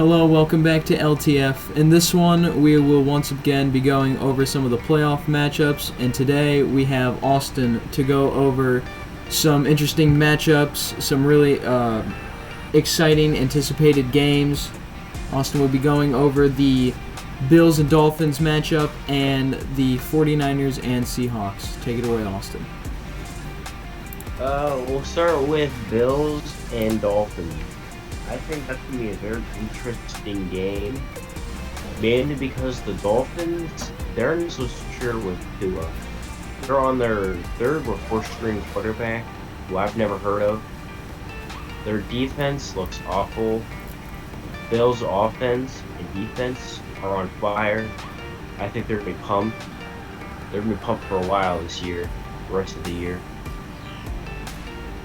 Hello, welcome back to LTF. In this one, we will once again be going over some of the playoff matchups, and today we have Austin to go over some interesting matchups, some really exciting, anticipated games. Austin will be going over the Bills and Dolphins matchup and the 49ers and Seahawks. Take it away, Austin. We'll start with Bills and Dolphins. I think that's going to be a very interesting game, mainly because the Dolphins, they're not so sure with Tua. They're on their third or fourth string quarterback, who I've never heard of. Their defense looks awful. Bills' offense and defense are on fire. I think they're going to be pumped. They're going to be pumped for a while this year, the rest of the year.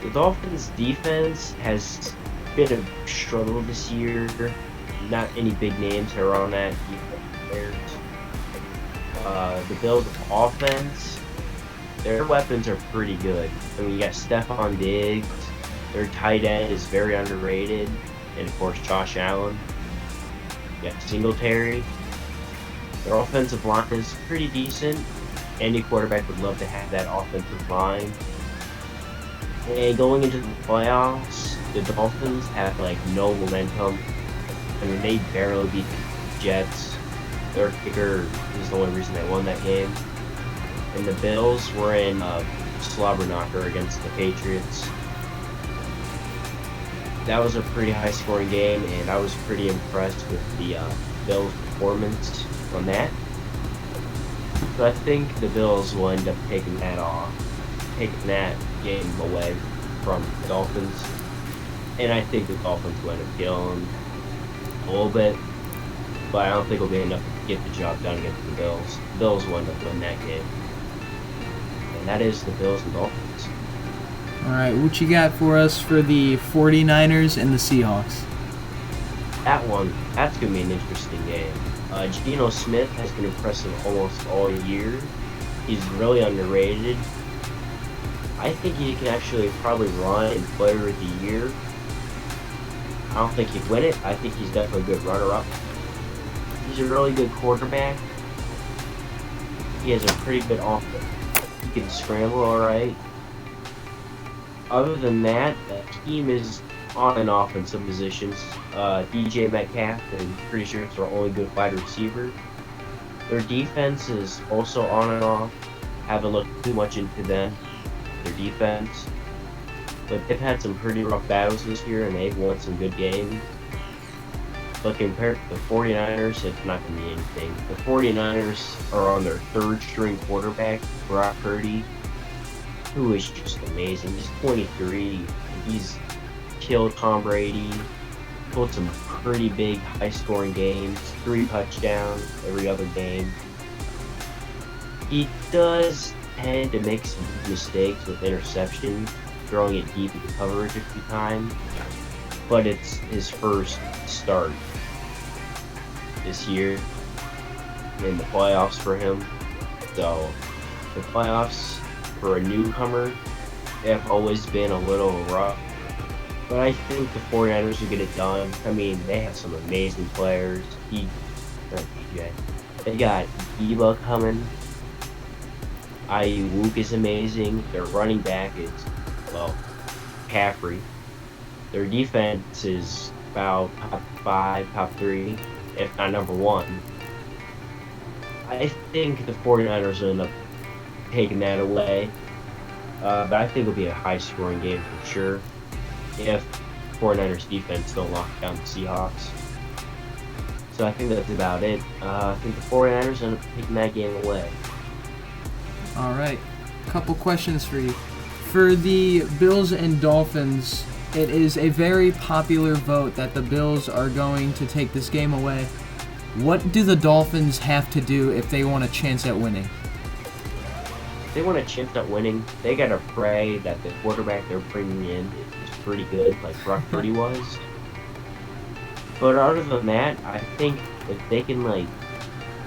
The Dolphins' defense has been a struggle this year. Not any big names are on that defense players. The Bills' offense, their weapons are pretty good. I mean, you got Stephon Diggs. Their tight end is very underrated, and of course Josh Allen. You got Singletary. Their offensive line is pretty decent. Any quarterback would love to have that offensive line. And going into the playoffs, the Dolphins have like no momentum. I mean, they barely beat the Jets. Their kicker is the only reason they won that game. And the Bills were in a slobber knocker against the Patriots. That was a pretty high-scoring game, and I was pretty impressed with the Bills' performance on that. So I think the Bills will end up taking that game away from the Dolphins. And I think the Dolphins will end up killing them a little bit, but I don't think it'll be enough to get the job done against the Bills. The Bills will end up winning that game. And that is the Bills and Dolphins. Alright, what you got for us for the 49ers and the Seahawks? That's going to be an interesting game. Geno Smith has been impressive almost all year. He's really underrated. I think he can actually probably run and player of the year. I don't think he'd win it. I think he's definitely a good runner-up. He's a really good quarterback. He has a pretty good offense. He can scramble alright. Other than that, the team is on and off in some positions. DJ Metcalf, I'm pretty sure it's their only good wide receiver. Their defense is also on and off. Haven't looked too much into them. Their defense, but they've had some pretty rough battles this year, and they've won some good games. But compared to the 49ers, it's not going to be anything. The 49ers are on their third string quarterback, Brock Purdy, who is just amazing. He's 23. He's killed Tom Brady, pulled some pretty big high-scoring games, 3 touchdowns every other game. He does tend to make some mistakes with interceptions, throwing it deep into coverage a few times, but it's his first start this year in the playoffs for him. So the playoffs for a newcomer have always been a little rough, but I think the 49ers will get it done. I mean, they have some amazing players. They got Debo coming. Ayuk is amazing. Their running back is, McCaffrey. Their defense is about top 5, top 3, if not number 1. I think the 49ers will end up taking that away. But I think it'll be a high-scoring game for sure if 49ers defense don't lock down the Seahawks. So I think that's about it. I think the 49ers end up taking that game away. Alright, couple questions for you. For the Bills and Dolphins, it is a very popular vote that the Bills are going to take this game away. What do the Dolphins have to do if they want a chance at winning? If they want a chance at winning, they gotta pray that the quarterback they're bringing in is pretty good, like Brock Purdy was. But other than that, I think if they can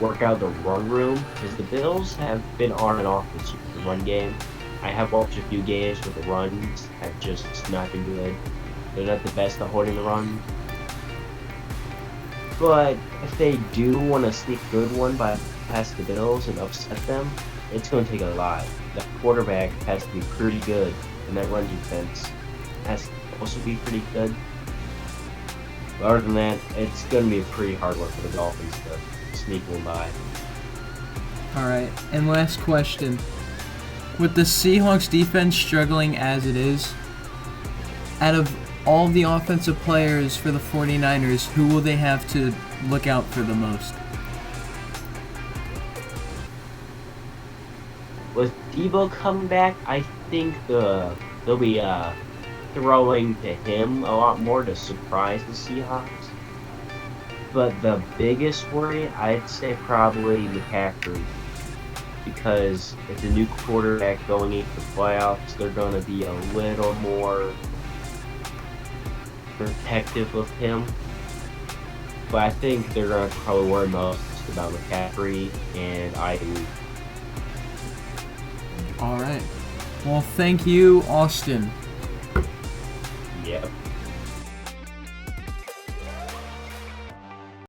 work out the run room, because the Bills have been on and off this year, the run game. I have watched a few games where the runs have just not been good. They're not the best at holding the run. But if they do want to sneak a good one by past the Bills and upset them, it's going to take a lot. That quarterback has to be pretty good, and that run defense has to also be pretty good. But other than that, it's going to be a pretty hard one for the Dolphins to sneak one by. Alright, and last question. With the Seahawks defense struggling as it is, out of all the offensive players for the 49ers, who will they have to look out for the most? With Debo coming back, I think they'll be throwing to him a lot more to surprise the Seahawks. But the biggest worry, I'd say probably McCaffrey. Because it's a new quarterback going into the playoffs, they're going to be a little more protective of him. But I think they're going to probably worry most about McCaffrey and Ayuk. Alright. Well, thank you, Austin. Yep.